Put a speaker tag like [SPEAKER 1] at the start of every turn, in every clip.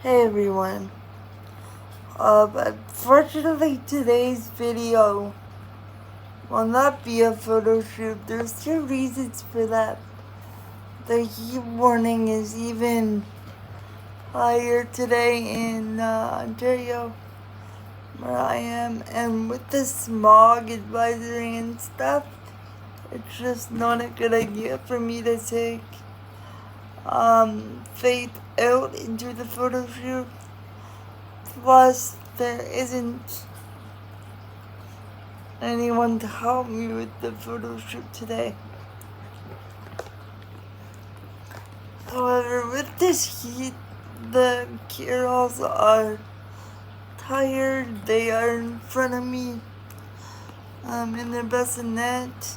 [SPEAKER 1] Hey everyone. Unfortunately today's video will not be a photo shoot. There's two reasons for that. The heat warning is even higher today in Ontario, where I am, and with the smog advisory and stuff, it's just not a good idea for me to take Faith out into the photo shoot. Plus, there isn't anyone to help me with the photo shoot today. However, with this heat, the kiddos are tired. They are in front of me in their bassinet.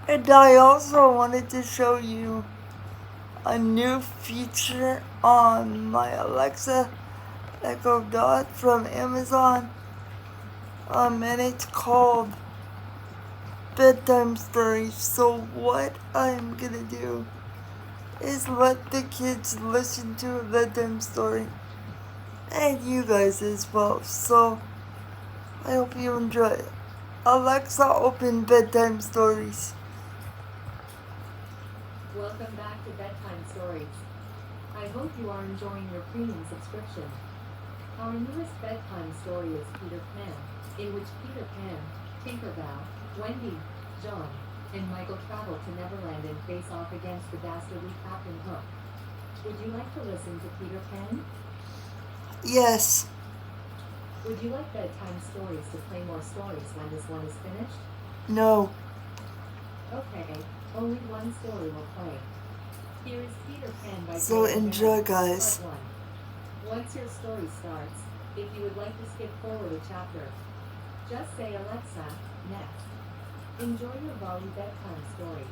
[SPEAKER 1] And I also wanted to show you a new feature on my Alexa Echo Dot from Amazon. And it's called bedtime stories. So what I'm gonna do is let the kids listen to a bedtime story, and you guys as well. So I hope you enjoy it. Alexa, open bedtime stories.
[SPEAKER 2] Welcome back to Bedtime Stories. I hope you are enjoying your premium subscription. Our newest bedtime story is Peter Pan, in which Peter Pan, Tinkerbell, Wendy, John, and Michael travel to Neverland and face off against the dastardly Captain Hook. Would you like to listen to Peter Pan?
[SPEAKER 1] Yes.
[SPEAKER 2] Would you like bedtime stories to play more stories when this one is finished?
[SPEAKER 1] No.
[SPEAKER 2] Okay, only one story will play. Here is Peter Pan by
[SPEAKER 1] So
[SPEAKER 2] J.M.
[SPEAKER 1] enjoy,
[SPEAKER 2] Barrie,
[SPEAKER 1] guys.
[SPEAKER 2] Part 1. Once your story starts, if you would like to skip forward a chapter, just say Alexa, next. Enjoy your Bollywood bedtime story.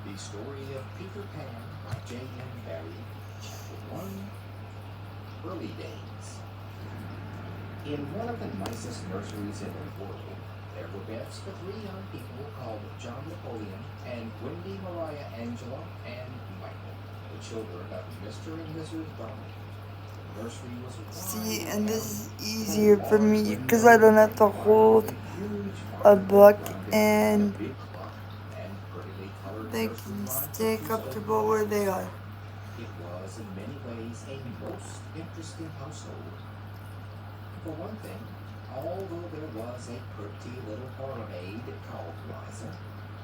[SPEAKER 3] The Story of Peter Pan by J.M. Barrie, Chapter 1, Early Days. In one of the nicest nurseries in the world, there were beds for three young people called John Napoleon and Wendy Mariah Angela and Michael, the children of Mr. and Mrs. Darling. The nursery was
[SPEAKER 1] See, and this is easier for me because I don't have to hold a book and they can stay comfortable where they are.
[SPEAKER 3] It was in many ways a most interesting household. For one thing, although there was a pretty little parlor maid called Liza,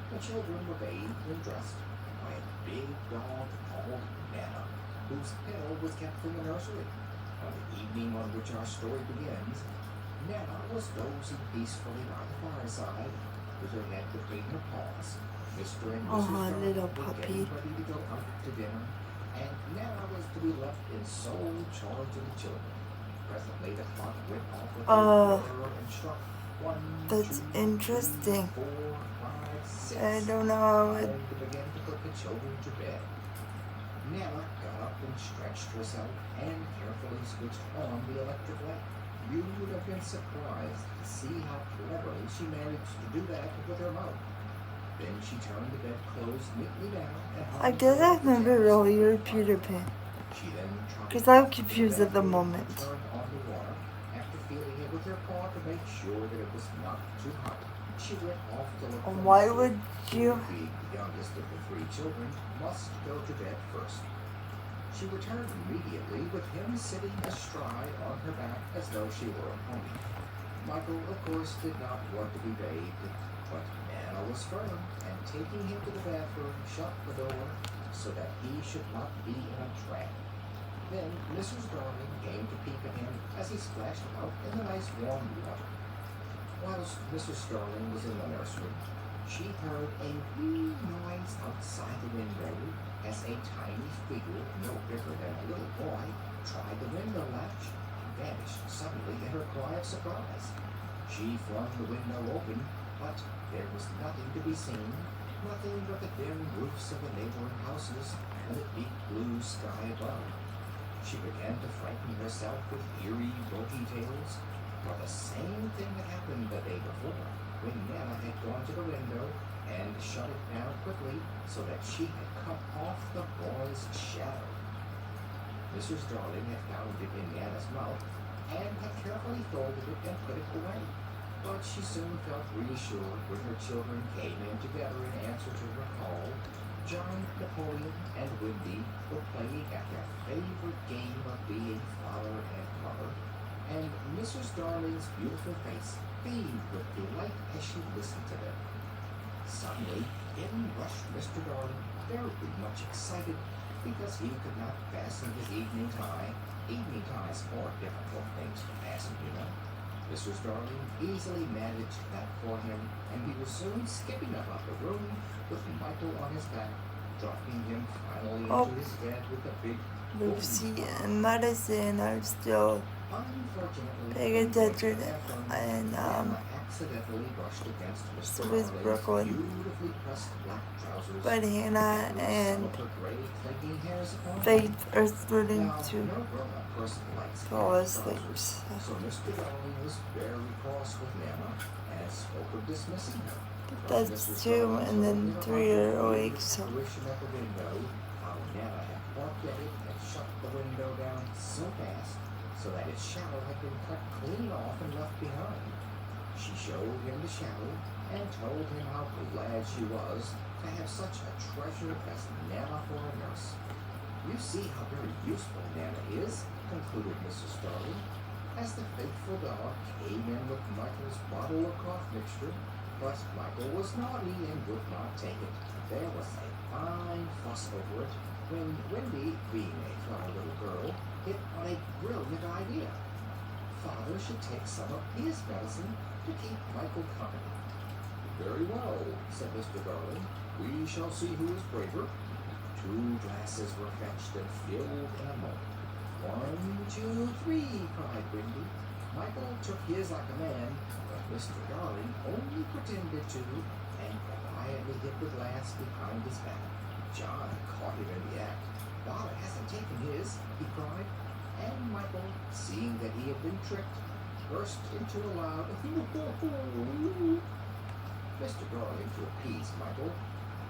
[SPEAKER 3] the children were bathed and dressed by a big dog called Nana, whose kennel was kept in the nursery. On the evening on which our story begins, Nana was dozing peacefully by the fireside, with her head between her paws. Mr. and Mrs. Darling
[SPEAKER 1] little
[SPEAKER 3] were
[SPEAKER 1] puppy.
[SPEAKER 3] getting ready to go out to dinner, and Nana was to be left in sole charge of the children. Presently the clock went off with a whir and struck 1,
[SPEAKER 1] That's
[SPEAKER 3] 2,
[SPEAKER 1] interesting.
[SPEAKER 3] 3, 4, 5, 6.
[SPEAKER 1] I don't know how it...
[SPEAKER 3] And began to put the children to bed. Nana got up and stretched herself and carefully switched on the electric light. You would have been surprised to see how cleverly she managed to do that with her mouth. Then she turned the bedclothes neatly down and
[SPEAKER 1] I guess I've never really heard Peter Pan.
[SPEAKER 3] She then tried
[SPEAKER 1] Because I'm confused at the moment.
[SPEAKER 3] turn on the water. After feeling it with her paw to make sure that it was not too hot, she went off to look for
[SPEAKER 1] Why
[SPEAKER 3] Mr.
[SPEAKER 1] would you...
[SPEAKER 3] The youngest of the three children must go to bed first. She returned immediately with him sitting astride on her back as though she were a pony. Michael, of course, did not want to be bathed, but Nana was firm, and taking him to the bathroom, shut the door so that he should not be in a trap. Then Mrs. Darling came to peep at him as he splashed out in the nice warm water. Whilst Mrs. Darling was in the nursery, she heard a wee noise outside the window as a tiny figure, no bigger than a little boy, tried the window latch and vanished suddenly in her cry of surprise. She flung the window open, but there was nothing to be seen, nothing but the dim roofs of the neighboring houses and the deep blue sky above. She began to frighten herself with eerie, bogey tales, for the same thing had happened the day before. when Nana had gone to the window and shut it down quickly so that she had cut off the boy's shadow. Mrs. Darling had found it in Nana's mouth and had carefully folded it and put it away. But she soon felt reassured when her children came in together in answer to her call. John, Napoleon, and Wendy were playing at their favorite game of being father and mother, and Mrs. Darling's beautiful face beamed with delight as she listened to them. Suddenly, in rushed Mr. Darling, very much excited, because he could not fasten his evening tie. Evening ties are difficult things to fasten, you know. Mrs. Darling easily managed that for him, and he was soon skipping about the room with Michael on his back, dropping him finally into his bed with a big
[SPEAKER 1] Lucy and Madison are still paying attention, and
[SPEAKER 3] accidentally brushed against Mr.
[SPEAKER 1] so is
[SPEAKER 3] Darling's
[SPEAKER 1] Brooklyn.
[SPEAKER 3] beautifully pressed black trousers.
[SPEAKER 1] But Hannah
[SPEAKER 3] Some
[SPEAKER 1] and
[SPEAKER 3] of her gray flaking hairs upon them.
[SPEAKER 1] Faith are starting
[SPEAKER 3] Now,
[SPEAKER 1] to
[SPEAKER 3] no grown-up person likes
[SPEAKER 1] fall
[SPEAKER 3] black
[SPEAKER 1] asleep.
[SPEAKER 3] trousers, so Mr. Darling was very cross with Nana and spoke of dismissing her. From
[SPEAKER 1] That's
[SPEAKER 3] Mrs.
[SPEAKER 1] 2,
[SPEAKER 3] Darling's
[SPEAKER 1] and then
[SPEAKER 3] open
[SPEAKER 1] 3 are
[SPEAKER 3] apartment
[SPEAKER 1] awake,
[SPEAKER 3] with
[SPEAKER 1] so
[SPEAKER 3] fruition at the window, how Nana had barked at it and shut the window down so fast so that its shadow had been cut clean off and left behind. She showed him the shadow and told him how glad she was to have such a treasure as Nana for a nurse. You see how very useful Nana is, concluded Mrs. Darling, as the faithful dog came in with Michael's bottle of cough mixture, but Michael was naughty and would not take it. There was a fine fuss over it when Wendy, being a clever little girl, hit on a brilliant idea. Father should take some of his medicine to keep Michael company. Very well, said Mr. Darling. We shall see who is braver. 2 glasses were fetched and filled in a moment. 1, 2, 3, cried Wendy. Michael took his like a man, but Mr. Darling only pretended to, and quietly hid the glass behind his back. John caught him in the act. Father hasn't taken his, he cried, and Michael, seeing that he had been tricked, burst into a loud Mr. Darling, to appease Michael,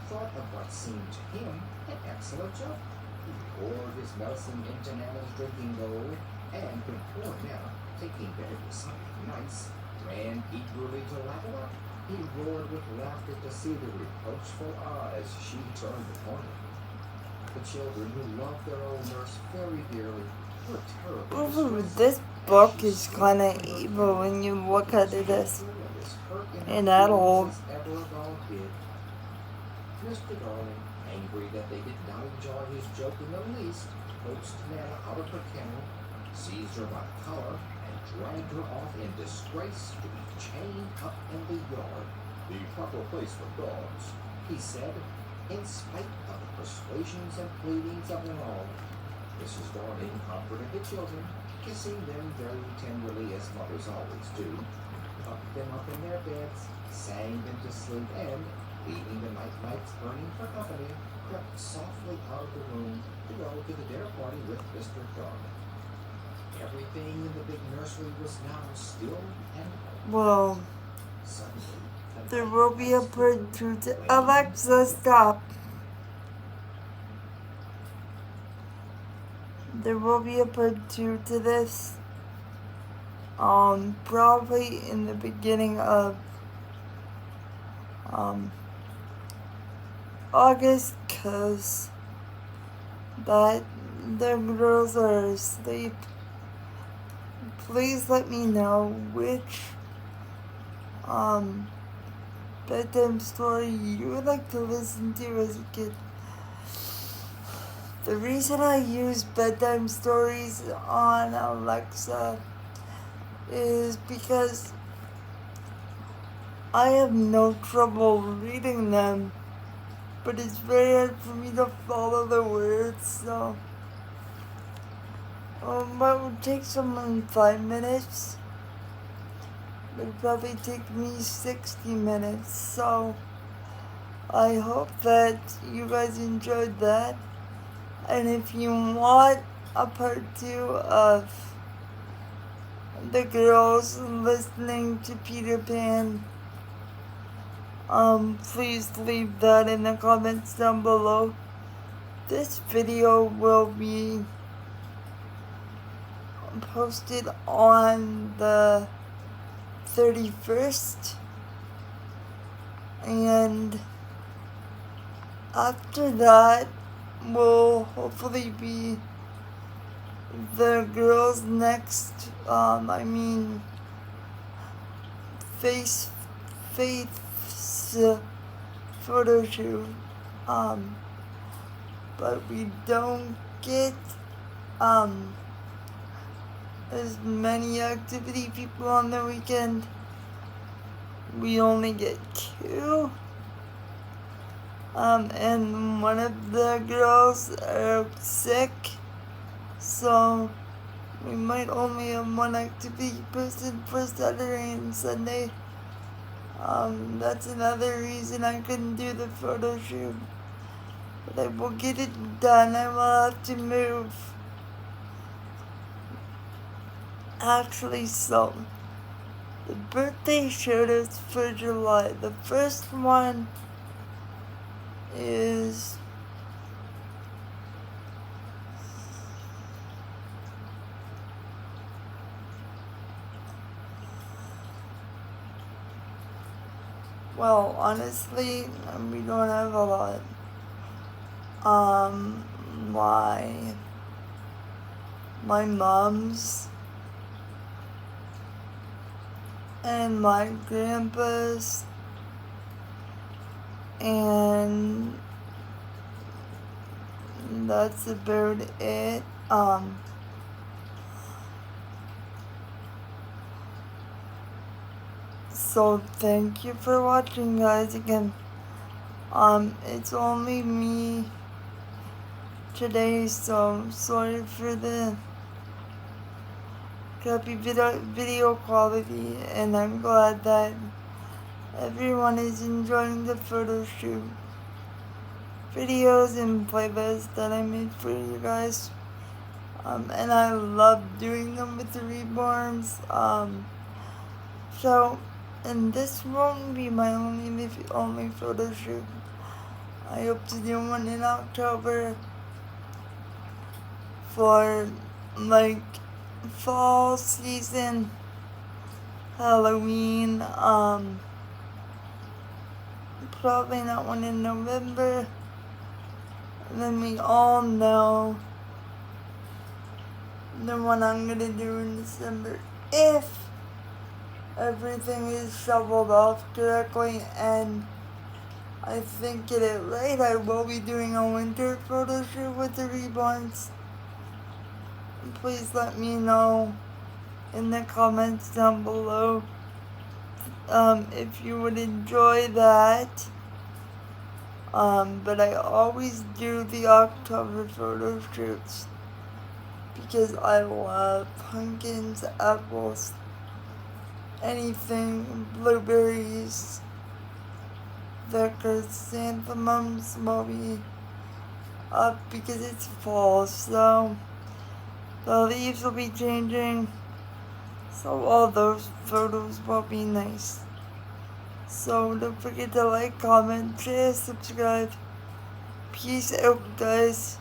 [SPEAKER 3] thought of what seemed to him an excellent joke. He poured his medicine into Nana's drinking bowl, and when poor Nana, thinking that it was something nice, ran eagerly to lap it up, he roared with laughter to see the reproachful eyes she turned upon him. The children, who loved their old nurse very dearly, were terribly
[SPEAKER 1] Ooh,
[SPEAKER 3] distressed.
[SPEAKER 1] this book is kind of evil when you look at it as an adult.
[SPEAKER 3] Mr. Darling, angry that they did not enjoy his joke in the least, coaxed Nana out of her kennel, seized her by the collar, and dragged her off in disgrace to be chained up in the yard. The proper place for dogs, he said, in spite of the persuasions and pleadings of them all. Mrs. Darling comforted the children, kissing them very tenderly as mothers always do, tucked them up in their beds, sang them to sleep, and, leaving the night lights burning for company, crept softly out of the room to go to the dinner party with Mr. Darling. Everything in the big nursery was now still and
[SPEAKER 1] Well,
[SPEAKER 3] suddenly
[SPEAKER 1] there will be a part 2 to Alexa, stop. There will be a part 2 to this. Probably in the beginning of August, cause that the girls are asleep. Please let me know which bedtime story you would like to listen to as a kid. The reason I use bedtime stories on Alexa is because I have no trouble reading them, but it's very hard for me to follow the words, so that would take someone 5 minutes. It would probably take me 60 minutes, so I hope that you guys enjoyed that. And if you want a part 2 of the girls listening to Peter Pan please leave that in the comments down below. This video will be posted on the 31st, and after that will hopefully be the girls' next, Faith's photo shoot. But we don't get, as many activity people on the weekend. We only get 2. And one of the girls are sick, so we might only have one activity posted for Saturday and Sunday. That's another reason I couldn't do the photo shoot. But I will get it done. I will have to move. Actually, so the birthday shout outs for July. The first one is well, honestly, we don't have a lot. My mom's and my grandpa's, and that's about it. So thank you for watching, guys. Again, it's only me today, so sorry for the crappy video quality, and I'm glad that everyone is enjoying the photo shoot videos and playlists that I made for you guys. And I love doing them with the reborns. And this won't be my only photo shoot. I hope to do one in October for fall season, Halloween. Probably not one in November. And then we all know the one I'm gonna do in December, if everything is shoveled off correctly and I think get it right. I will be doing a winter photo shoot with the reborns. Please let me know in the comments down below if you would enjoy that. But I always do the October photo shoots because I love pumpkins, apples, anything, blueberries. The chrysanthemums will be up because it's fall, so the leaves will be changing, so all those photos will be nice. So don't forget to like, comment, share, subscribe. Peace out, guys.